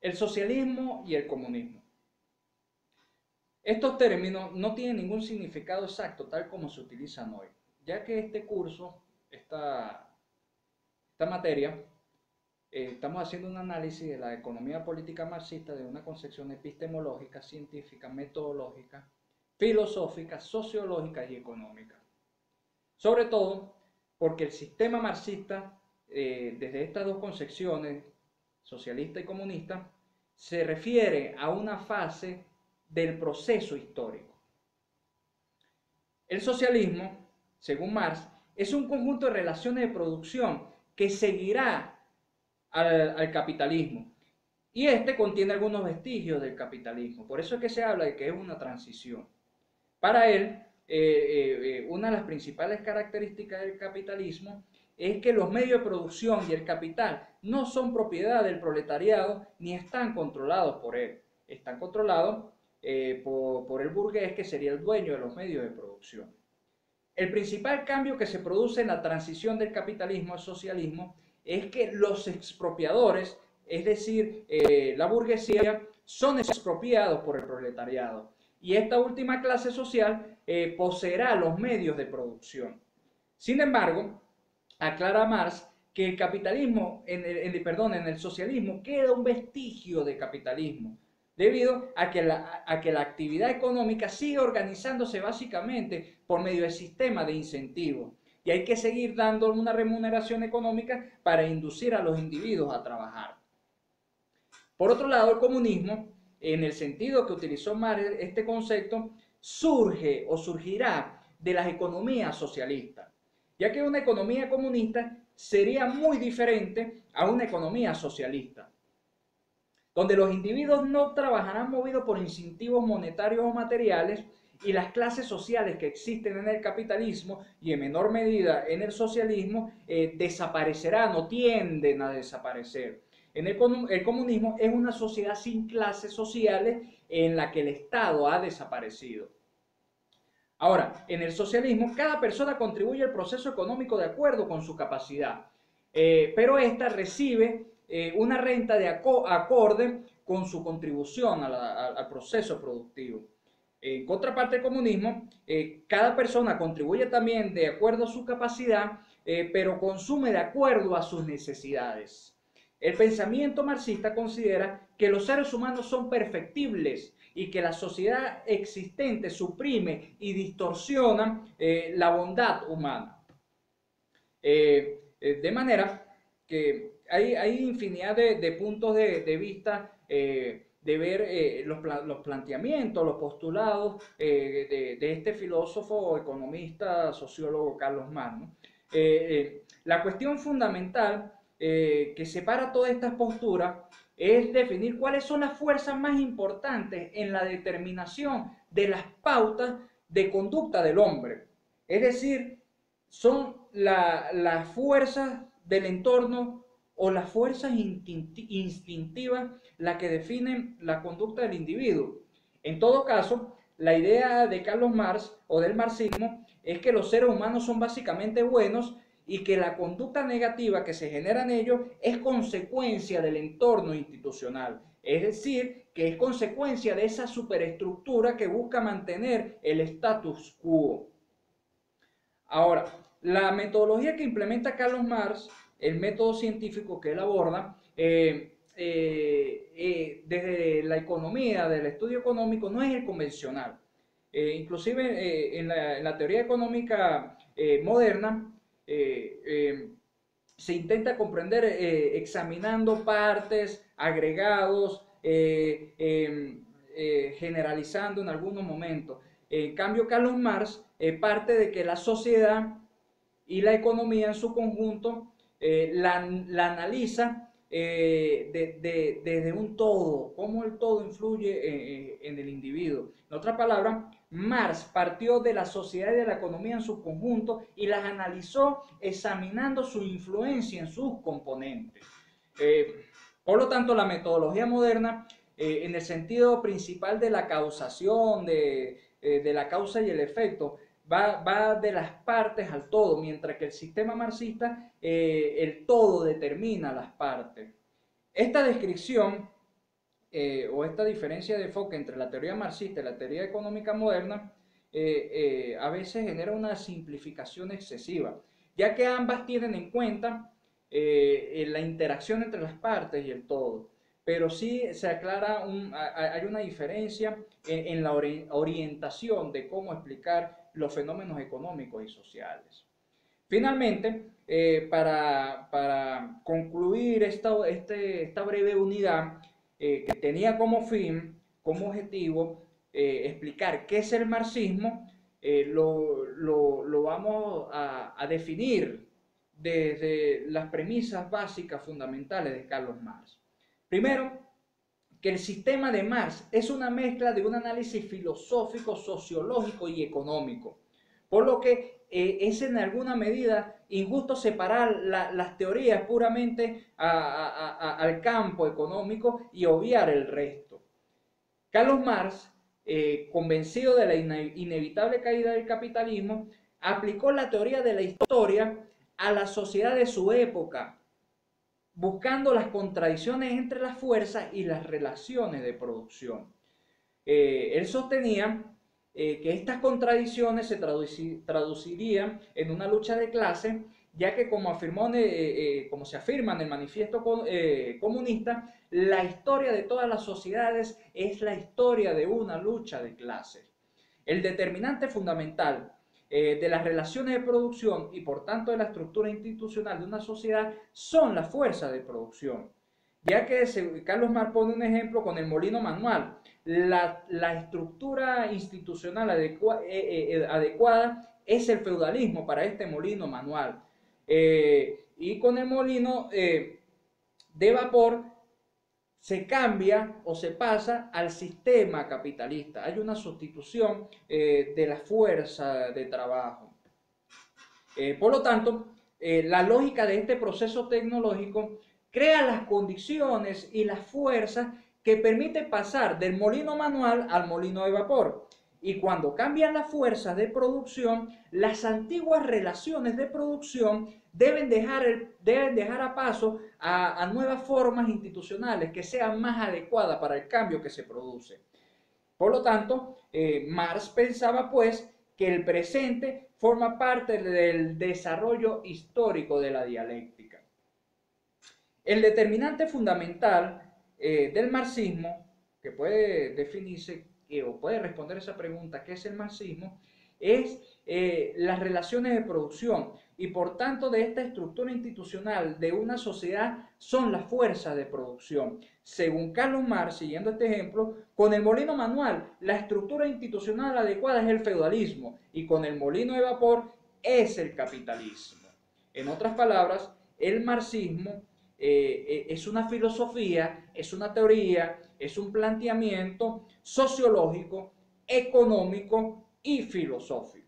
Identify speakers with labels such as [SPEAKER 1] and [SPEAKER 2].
[SPEAKER 1] El socialismo y el comunismo. Estos términos no tienen ningún significado exacto tal como se utilizan hoy, ya que este curso, esta materia, estamos haciendo un análisis de la economía política marxista de una concepción epistemológica, científica, metodológica, filosófica, sociológica y económica. Sobre todo porque el sistema marxista, desde estas dos concepciones, socialista y comunista, se refiere a una fase del proceso histórico. El socialismo, según Marx, es un conjunto de relaciones de producción que seguirá al capitalismo. Y este contiene algunos vestigios del capitalismo. Por eso es que se habla de que es una transición. Para él, una de las principales características del capitalismo es que los medios de producción y el capital no son propiedad del proletariado ni están controlados por él. Están controlados por el burgués, que sería el dueño de los medios de producción. El principal cambio que se produce en la transición del capitalismo al socialismo es que los expropiadores, es decir, la burguesía, son expropiados por el proletariado. Y esta última clase social poseerá los medios de producción. Sin embargo, aclara Marx que el capitalismo, en el socialismo, queda un vestigio de capitalismo, debido a que la actividad económica sigue organizándose básicamente por medio del sistema de incentivos. Y hay que seguir dando una remuneración económica para inducir a los individuos a trabajar. Por otro lado, el comunismo, en el sentido que utilizó Marx este concepto, surge o surgirá de las economías socialistas, ya que una economía comunista sería muy diferente a una economía socialista, donde los individuos no trabajarán movidos por incentivos monetarios o materiales, y las clases sociales que existen en el capitalismo y en menor medida en el socialismo desaparecerán o tienden a desaparecer. El comunismo es una sociedad sin clases sociales en la que el Estado ha desaparecido. Ahora, en el socialismo, cada persona contribuye al proceso económico de acuerdo con su capacidad, pero ésta recibe una renta de acorde con su contribución al proceso productivo. En contraparte del comunismo, cada persona contribuye también de acuerdo a su capacidad, pero consume de acuerdo a sus necesidades. El pensamiento marxista considera que los seres humanos son perfectibles y que la sociedad existente suprime y distorsiona la bondad humana. De manera que hay infinidad de puntos de vista, de ver los planteamientos, los postulados de este filósofo, economista, sociólogo Carlos Marx, ¿no? La cuestión fundamental que separa todas estas posturas es definir cuáles son las fuerzas más importantes en la determinación de las pautas de conducta del hombre. Es decir, son las fuerzas del entorno o las fuerzas instintivas las que definen la conducta del individuo. En todo caso, la idea de Carlos Marx o del marxismo es que los seres humanos son básicamente buenos y que la conducta negativa que se genera en ellos es consecuencia del entorno institucional. Es decir, que es consecuencia de esa superestructura que busca mantener el status quo. Ahora, la metodología que implementa Carlos Marx, el método científico que él aborda, desde la economía, del estudio económico, no es el convencional. Inclusive en la teoría económica moderna, se intenta comprender examinando partes, agregados, generalizando en algunos momentos. En cambio, Carlos Marx parte de que la sociedad y la economía en su conjunto la analiza desde un todo, cómo el todo influye en el individuo. En otras palabras, Marx partió de la sociedad y de la economía en su conjunto y las analizó examinando su influencia en sus componentes. Por lo tanto, la metodología moderna, en el sentido principal de la causación, de la causa y el efecto, va de las partes al todo, mientras que el sistema marxista, el todo determina las partes. Esta descripción o esta diferencia de enfoque entre la teoría marxista y la teoría económica moderna a veces genera una simplificación excesiva, ya que ambas tienen en cuenta la interacción entre las partes y el todo. Pero sí se aclara, hay una diferencia en la orientación de cómo explicar los fenómenos económicos y sociales. Finalmente, para concluir esta breve unidad, que tenía como fin, como objetivo, explicar qué es el marxismo, lo vamos a definir desde las premisas básicas fundamentales de Carlos Marx. Primero, que el sistema de Marx es una mezcla de un análisis filosófico, sociológico y económico, por lo que es en alguna medida injusto separar las teorías puramente al campo económico y obviar el resto. Carlos Marx, convencido de la inevitable caída del capitalismo, aplicó la teoría de la historia a la sociedad de su época, buscando las contradicciones entre las fuerzas y las relaciones de producción. Él sostenía que estas contradicciones se traducirían en una lucha de clases, ya que como se afirma en el manifiesto comunista, la historia de todas las sociedades es la historia de una lucha de clases. El determinante fundamental de las relaciones de producción y por tanto de la estructura institucional de una sociedad son las fuerzas de producción. Ya que Carlos Marx pone un ejemplo con el molino manual. La estructura institucional adecuada es el feudalismo para este molino manual. Y con el molino de vapor se cambia o se pasa al sistema capitalista. Hay una sustitución de la fuerza de trabajo. Por lo tanto, la lógica de este proceso tecnológico crea las condiciones y las fuerzas que permiten pasar del molino manual al molino de vapor. Y cuando cambian las fuerzas de producción, las antiguas relaciones de producción deben dejar a paso a nuevas formas institucionales que sean más adecuadas para el cambio que se produce. Por lo tanto, Marx pensaba pues que el presente forma parte del desarrollo histórico de la dialéctica. El determinante fundamental del marxismo, que puede definirse o puede responder esa pregunta, ¿qué es el marxismo?, es las relaciones de producción y por tanto de esta estructura institucional de una sociedad son las fuerzas de producción. Según Carlos Marx, siguiendo este ejemplo, con el molino manual la estructura institucional adecuada es el feudalismo y con el molino de vapor es el capitalismo. En otras palabras, el marxismo es una filosofía, es una teoría, es un planteamiento sociológico, económico y filosófico.